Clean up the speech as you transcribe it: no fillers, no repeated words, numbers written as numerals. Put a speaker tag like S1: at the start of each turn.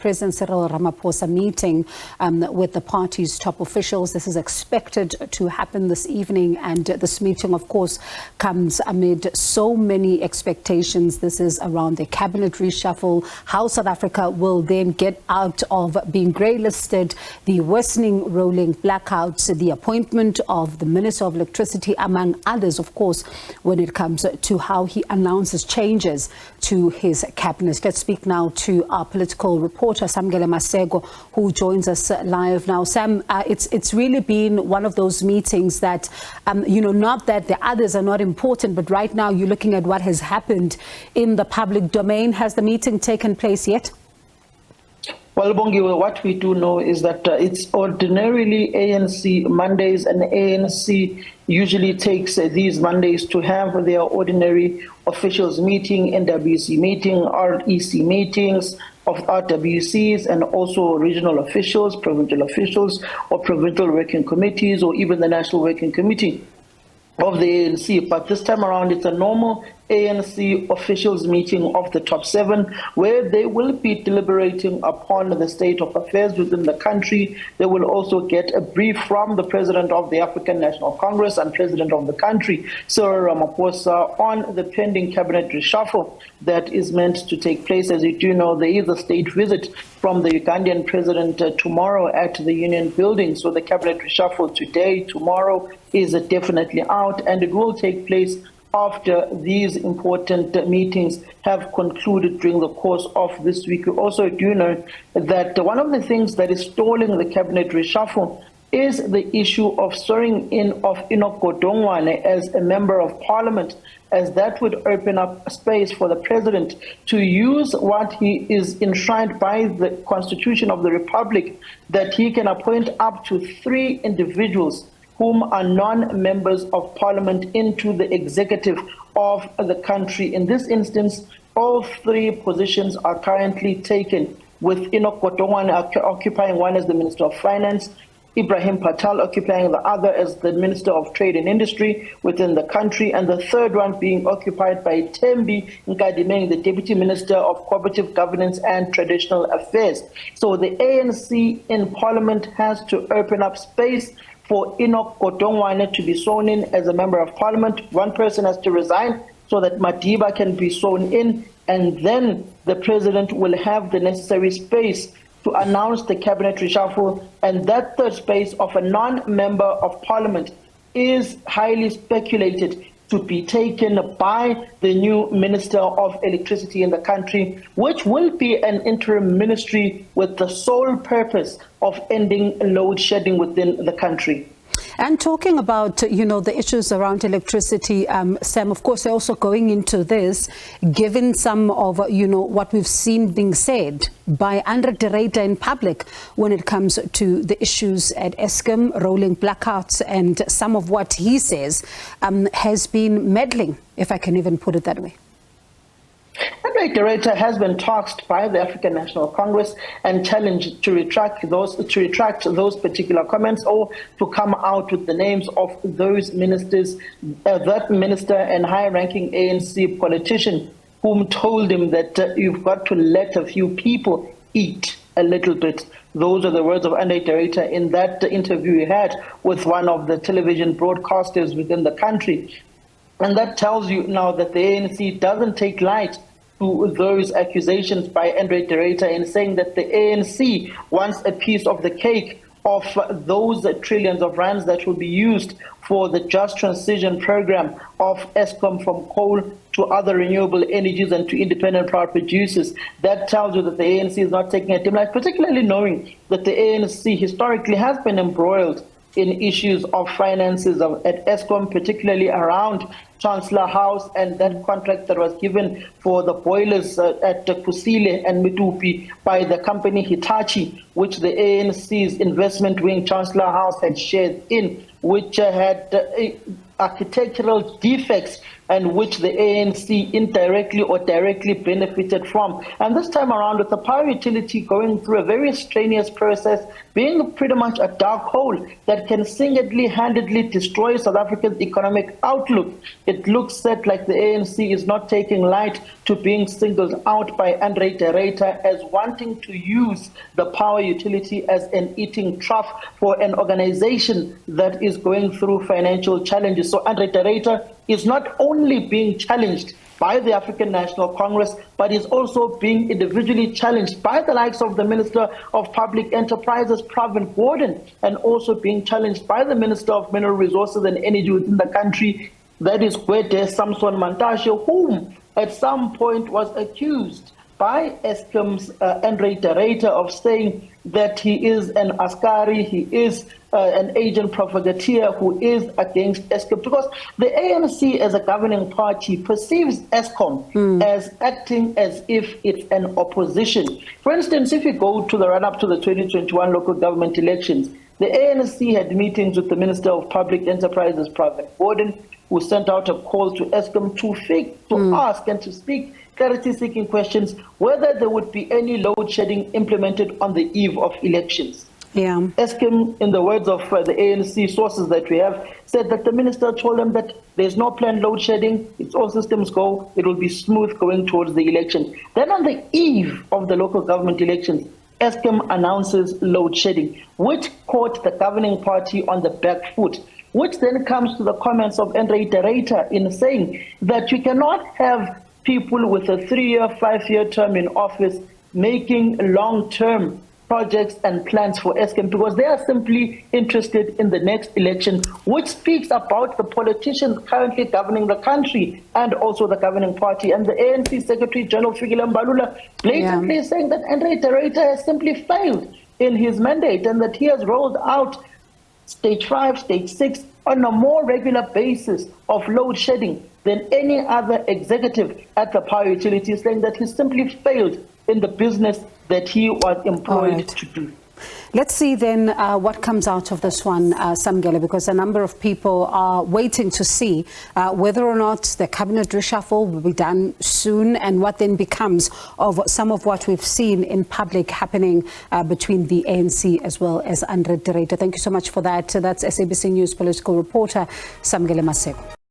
S1: President Cyril Ramaphosa meeting with the party's top officials. This is expected to happen this evening, and this meeting, of course, comes amid so many expectations. This is around the cabinet reshuffle, how South Africa will then get out of being greylisted, the worsening rolling blackouts, the appointment of the Minister of Electricity, among others, of course, when it comes to how he announces changes to his cabinet. Let's speak now to our political reporter, Samkele Maseko, who joins us live now. Sam, it's really been one of those meetings that, not that the others are not important, but right now you're looking at what has happened in the public domain. Has the meeting taken place yet?
S2: Well, Bongi, what we do know is that it's ordinarily ANC Mondays, and the ANC usually takes these Mondays to have their ordinary officials meeting, NWC meeting, REC meetings of RWCs, and also regional officials, provincial officials, or provincial working committees, or even the National Working Committee of the ANC. But this time around, it's a normal ANC officials meeting of the top 7, where they will be deliberating upon the state of affairs within the country. They will also get a brief from the President of the African National Congress and President of the country, Cyril Ramaphosa, on the pending cabinet reshuffle that is meant to take place. As you do know, there is a state visit from the Ugandan president tomorrow at the Union Building. So the cabinet reshuffle today, tomorrow, is definitely out, and it will take place after these important meetings have concluded during the course of this week. We also do know that one of the things that is stalling the cabinet reshuffle is the issue of swearing in of Enoch Godongwana as a member of parliament, as that would open up space for the president to use what he is enshrined by the Constitution of the Republic, that he can appoint up to 3 individuals whom are non-members of parliament into the executive of the country. In this instance, all 3 positions are currently taken, with Enoch Godongwana occupying one as the Minister of Finance, Ibrahim Patel occupying the other as the Minister of Trade and Industry within the country, and the third one being occupied by Thembi Nkadimeng, the Deputy Minister of Cooperative Governance and Traditional Affairs. So the ANC in Parliament has to open up space for Enoch Godongwana to be sworn in as a member of parliament. One person has to resign so that Madiba can be sworn in, and then the president will have the necessary space to announce the cabinet reshuffle. And that third space of a non-member of parliament is highly speculated to be taken by the new Minister of Electricity in the country, which will be an interim ministry with the sole purpose of ending load shedding within the country.
S1: And talking about, the issues around electricity, Sam, of course, they're also going into this, given some of, what we've seen being said by Andre de Ruyter in public when it comes to the issues at Eskom, rolling blackouts, and some of what he says has been meddling, if I can even put it that way.
S2: Andre de Ruyter has been tasked by the African National Congress and challenged to retract those particular comments, or to come out with the names of those ministers, that minister and high-ranking ANC politician whom told him that you've got to let a few people eat a little bit. Those are the words of Andre de Ruyter in that interview he had with one of the television broadcasters within the country. And that tells you now that the ANC doesn't take light to those accusations by Andre de Ruyter in saying that the ANC wants a piece of the cake of those trillions of rands that will be used for the just transition program of Eskom from coal to other renewable energies and to independent power producers. That tells you that the ANC is not taking a dim light, particularly knowing that the ANC historically has been embroiled in issues of finances at Eskom, particularly around Chancellor House and that contract that was given for the boilers at Kusile and Mitupi by the company Hitachi, which the ANC's investment wing Chancellor House had shared in, which had architectural defects and which the ANC indirectly or directly benefited from. And this time around, with the power utility going through a very strenuous process, being pretty much a dark hole that can single-handedly destroy South Africa's economic outlook, it looks set like the ANC is not taking light to being singled out by Andre de Ruyter as wanting to use the power utility as an eating trough for an organization that is going through financial challenges. So Andre de Ruyter is not only being challenged by the African National Congress, but is also being individually challenged by the likes of the Minister of Public Enterprises, Pravin Gordhan, and also being challenged by the Minister of Mineral Resources and Energy within the country, that is Gwede Samson Mantashe, whom at some point was accused by Eskom's Andre de Ruyter of saying that he is an askari, he is an agent provocateur who is against Eskom, because the ANC as a governing party perceives Eskom as acting as if it's an opposition. For instance, if you go to the run-up to the 2021 local government elections, the ANC had meetings with the Minister of Public Enterprises, Pravin Gordhan, who sent out a call to Eskom to ask and to speak clarity-seeking questions whether there would be any load shedding implemented on the eve of elections.
S1: Yeah.
S2: Eskom, in the words of the ANC sources that we have, said that the minister told them that there's no planned load shedding, it's all systems go, it will be smooth going towards the election. Then on the eve of the local government elections, Eskom announces load shedding, which caught the governing party on the back foot, which then comes to the comments of Andre de Ruyter in saying that you cannot have people with a 3-year, 5-year term in office making long-term projects and plans for Eskom because they are simply interested in the next election, which speaks about the politicians currently governing the country and also the governing party. And the ANC Secretary General Fikile Mbalula blatantly saying that Andre de Ruyter has simply failed in his mandate and that he has rolled out stage 5, stage 6 on a more regular basis of load shedding than any other executive at the power utility, saying that he simply failed in the business that he was employed to do.
S1: Let's see then what comes out of this one, Samkele, because a number of people are waiting to see whether or not the cabinet reshuffle will be done soon and what then becomes of some of what we've seen in public happening between the ANC as well as Andre de Ruyter. Thank you so much for that. That's SABC News political reporter Samkele Maseko.